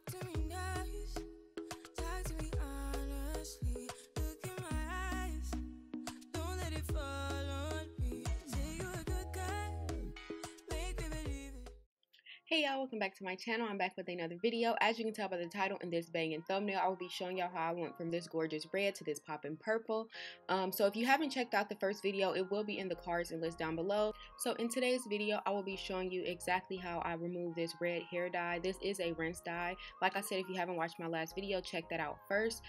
Talk to me nice, talk to me honestly. Look in my eyes, don't let it fall on me. Say you a good guy, make me believe it. Hey y'all, welcome back to my channel. I'm back with another video. As you can tell by the title and this banging thumbnail, I will be showing y'all how I went from this gorgeous red to this poppin' purple. So if you haven't checked out the first video, it will be in the cards and list down below. So in today's video, I will be showing you exactly how I remove this red hair dye. This is a rinse dye. Like I said, if you haven't watched my last video, check that out first.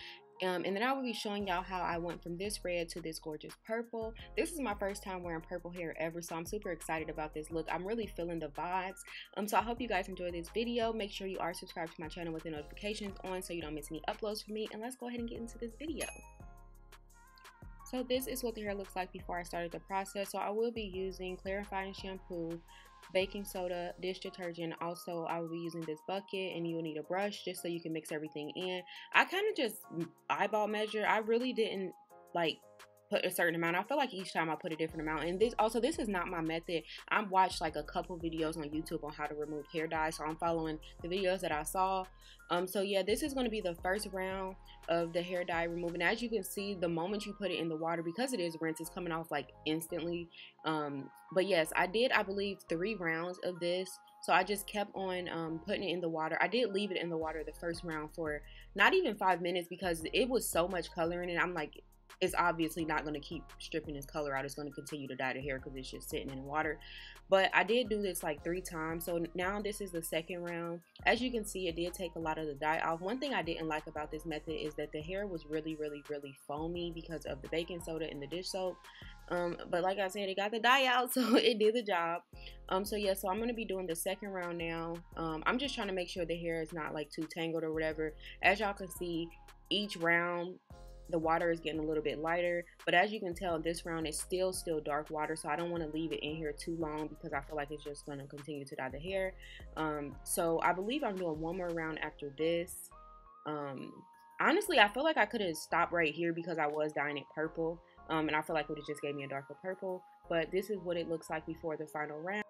And then I will be showing y'all how I went from this red to this gorgeous purple. This is my first time wearing purple hair ever, so I'm super excited about this look. I'm really feeling the vibes. So I hope you guys enjoy this video. Make sure you are subscribed to my channel with the notifications on so you don't miss any uploads from me. And let's go ahead and get into this video. So this is what the hair looks like before I started the process. So I will be using clarifying shampoo, baking soda, dish detergent. Also, I will be using this bucket, and you'll need a brush just so you can mix everything in. I kind of just eyeball measure. I really didn't like put a certain amount. I feel like each time I put a different amount. And this is not my method. I've watched like a couple videos on YouTube on how to remove hair dye, so I'm following the videos that I saw. So yeah, this is going to be the first round of the hair dye removing. As you can see, the moment you put it in the water, because it is rinse, it's coming off like instantly. But yes, I did, I believe, 3 rounds of this. So I just kept on putting it in the water. I did leave it in the water the first round for not even 5 minutes because it was so much color in it. I'm like, it's obviously not going to keep stripping its color out. It's going to continue to dye the hair because it's just sitting in water. But I did do this like 3 times. So now this is the second round. As you can see, it did take a lot of the dye off. One thing I didn't like about this method is that the hair was really foamy because of the baking soda and the dish soap. But like I said, it got the dye out, so it did the job. So yeah, so I'm going to be doing the second round now. I'm just trying to make sure the hair is not like too tangled or whatever. As y'all can see, each round the water is getting a little bit lighter, but as you can tell, this round is still dark water, so I don't want to leave it in here too long because I feel like it's just going to continue to dye the hair. So I believe I'm doing one more round after this. Honestly, I feel like I could have stopped right here because I was dyeing it purple, and I feel like it would have just gave me a darker purple, but this is what it looks like before the final round.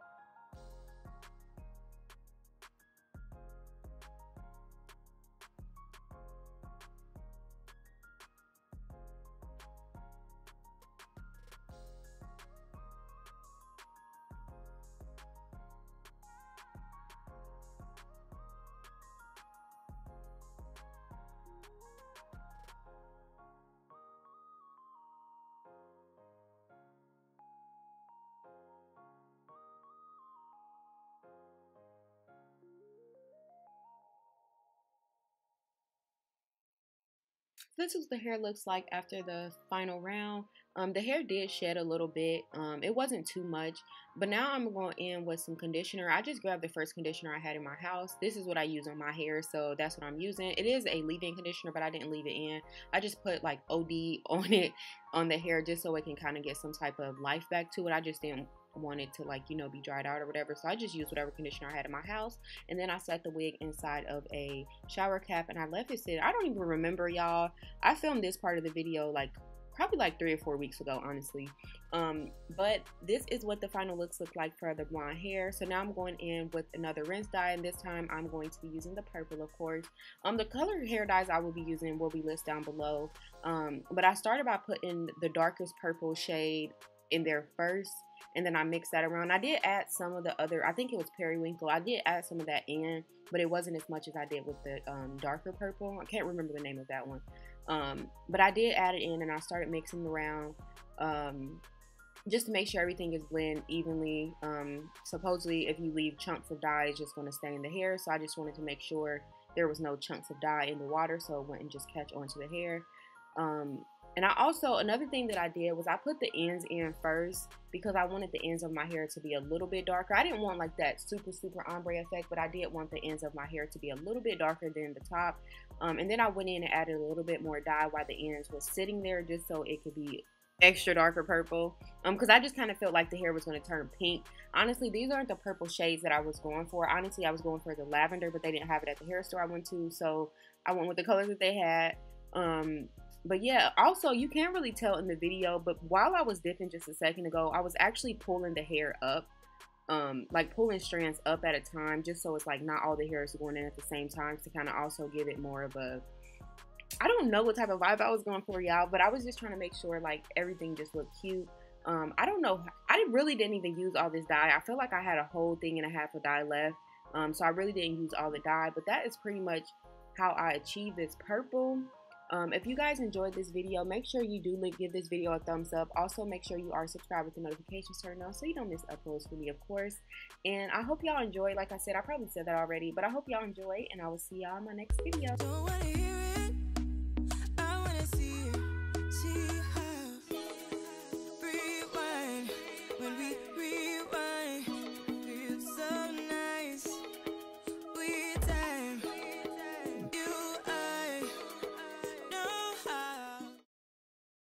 This is what the hair looks like after the final round. The hair did shed a little bit. It wasn't too much, but now I'm going in with some conditioner. I just grabbed the first conditioner I had in my house. This is what I use on my hair, so that's what I'm using. It is a leave-in conditioner, but I didn't leave it in. I just put like OD on it, on the hair, just so it can kind of get some type of life back to it. I just didn't want it to, like, you know, be dried out or whatever, so I just used whatever conditioner I had in my house, and then I set the wig inside of a shower cap and I left it sit. I don't even remember, y'all. I filmed this part of the video like probably like 3 or 4 weeks ago, honestly. But this is what the final looks look like for the blonde hair. So now I'm going in with another rinse dye, and this time I'm going to be using the purple, of course. The color hair dyes I will be using will be listed down below, but I started by putting the darkest purple shade in there first, and then I mixed that around. I did add some of the other, I think it was periwinkle. I did add some of that in, but it wasn't as much as I did with the darker purple. I can't remember the name of that one. But I did add it in, and I started mixing around just to make sure everything is blend evenly. Supposedly, if you leave chunks of dye, it's just going to stay in the hair. So I just wanted to make sure there was no chunks of dye in the water, so it wouldn't just catch onto the hair. And I also, another thing that I did was I put the ends in first because I wanted the ends of my hair to be a little bit darker. I didn't want like that super ombre effect, but I did want the ends of my hair to be a little bit darker than the top. And then I went in and added a little bit more dye while the ends was sitting there, just so it could be extra darker purple. Because I just kind of felt like the hair was going to turn pink. Honestly, these aren't the purple shades that I was going for. Honestly, I was going for the lavender, but they didn't have it at the hair store I went to, so I went with the colors that they had. But yeah, also you can't really tell in the video, but while I was dipping just a second ago, I was actually pulling the hair up. like pulling strands up at a time, just so it's like not all the hairs going in at the same time, to kind of also give it more of a, I don't know what type of vibe I was going for, y'all, but I was just trying to make sure like everything just looked cute. I don't know, I really didn't even use all this dye. I feel like I had a whole thing and a half of dye left, so I really didn't use all the dye, but that is pretty much how I achieved this purple. If you guys enjoyed this video, make sure you do give this video a thumbs up. Also, make sure you are subscribed with the notifications turned on so you don't miss uploads from me, of course. And I hope y'all enjoy. Like I said, I probably said that already, but I hope y'all enjoy, and I will see y'all in my next video.